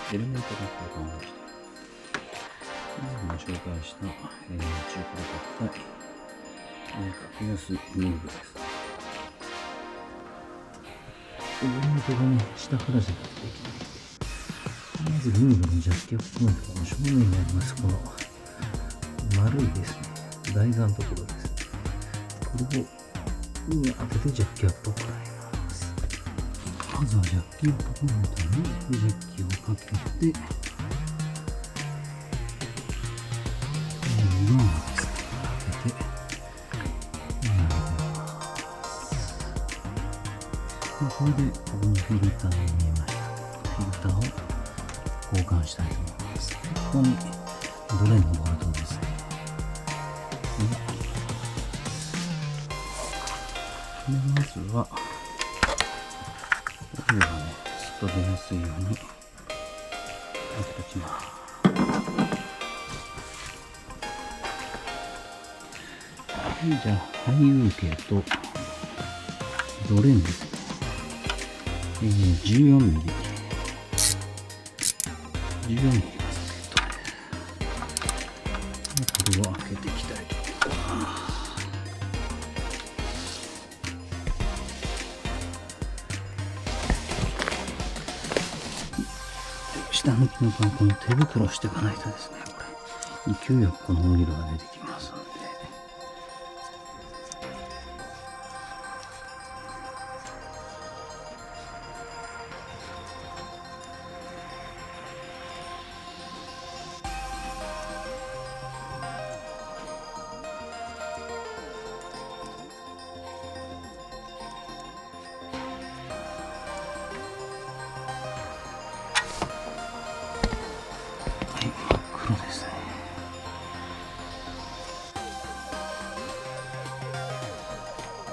エレメントが交換をして、今紹介した、中古で買った、格安ムーブです。エレメントがね、下からじゃなくてできないんで、まずムーブのジャッキアップポイントが正面にあります、この丸いですね、台座のところです。これを当ててジャッキアップを行います。まずはジャッキアップポイントにジャッキをかけて、2番を当てて、これでここにフィルターが見えました。フィルターを交換したいと思います。ここにドレンのボルトですね。まずはオイルがね、すっと出やすいように開けておきます。じゃあ廃油系とドレンですね。14ミリ。14ミリがセットで。これを開けていきたいと思います。下抜きのパン粉の手袋をしていかないとですね、これ勢いよくこのオイルが出てきますので。真っ黒ですね。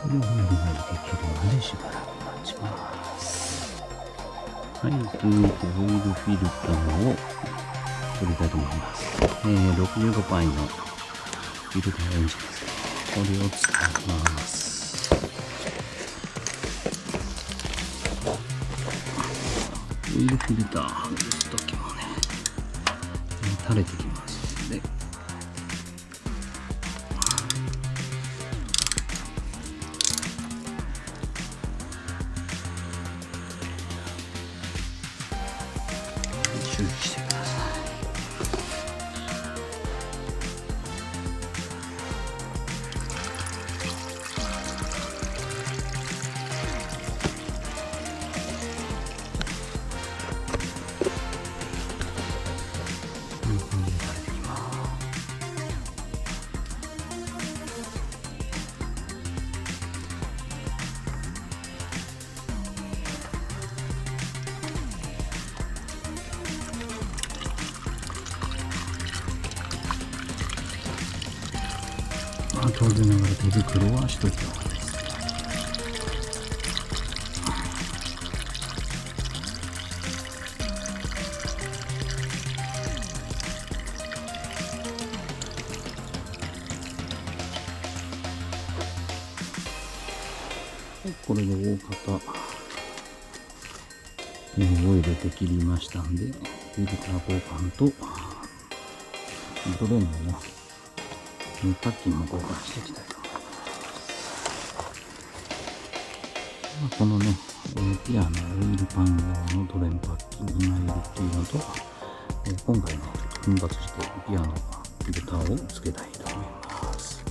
これをオイルができるまでしばらく待ちます。はい、続いてオイルフィルターを取りたいと思います。65パイのフィルターエンジンですね。これを使います。オイルフィルター外すときもね、垂れてきますので、注意してください。当然ながら手袋はしといた方がいいです。これで大方オイルで切りましたんで、フィルター交換とドレンのねパッキンも交換していきたいと思います。このね、ピアノオイルパン用のドレンパッキン2枚入りっていうのと、今回ね、奮発してピアノフィルターを付けたいと思います。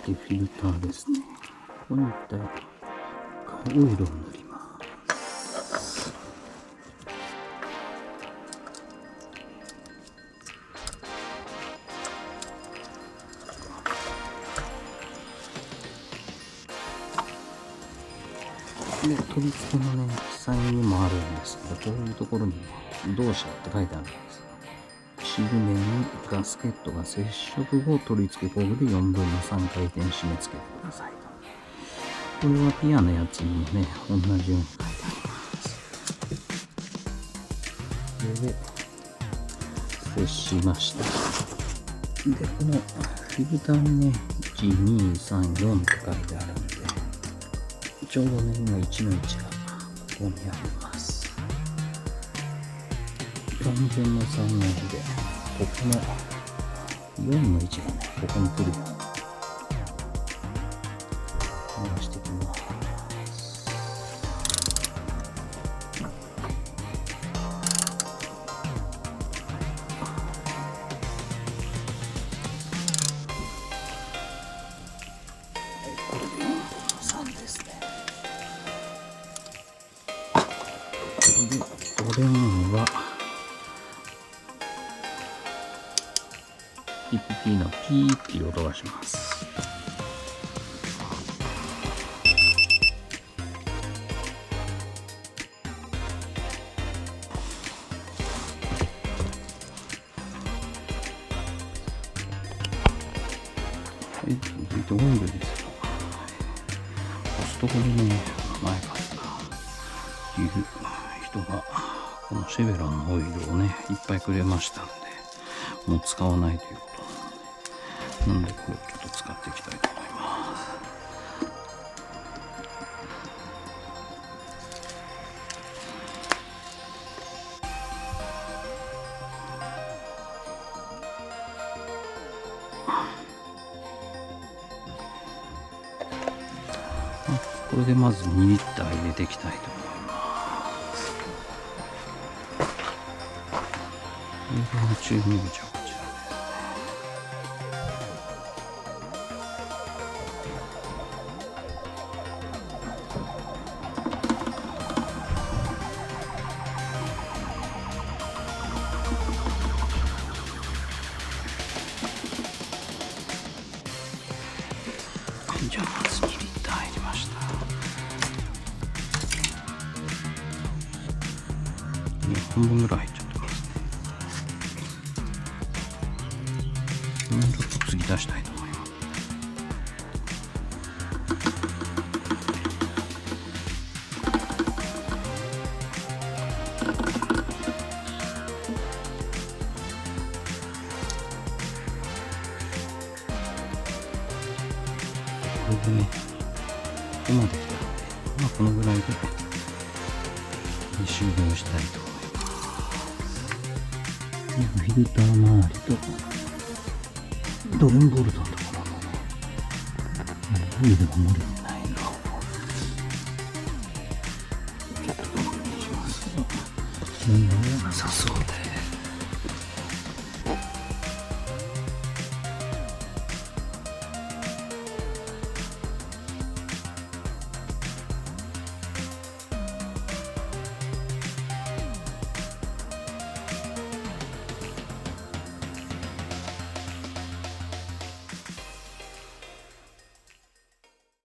フィルターですね。ここに一体オイルを塗ります。で、取り付けのね、記載にもあるんですけど、こういうところにね、同社って書いてあるんです。シル面にガスケットが接触後、取り付け工具で4分の3回転締め付けてくださいと。これはピアのやつにもね、同じように書いてあります。これで接しました。で、このフィルターにね、1、2、3、4って書いてあるんで、ちょうどね、今1の位置がここにあります。4分の3の字で、ここの4の位置がね、ここに来るように回していきます。これで4分の3ですね。で、おでんはピッピピーのピーっていう音がします。続いてオイルですが、コストコでね、前からいる人がこのシェベロンのオイルをね、いっぱいくれましたんで、もう使わないということなんで、これをちょっと使っていきたいと思います。これでまず2リッター入れていきたいと思います。これの注入口はこちらですね。じゃあまず2リッター入りました。半分ぐらい入っちゃってますね。もうちょっと継ぎ出したいと思います。これでね、ここまで来たので、まあこのぐらいで終了したいと思います。フィルター周りとドレンボルトのところもね、オイルが漏れてないのをちょっと確認します。問題はなさそうです。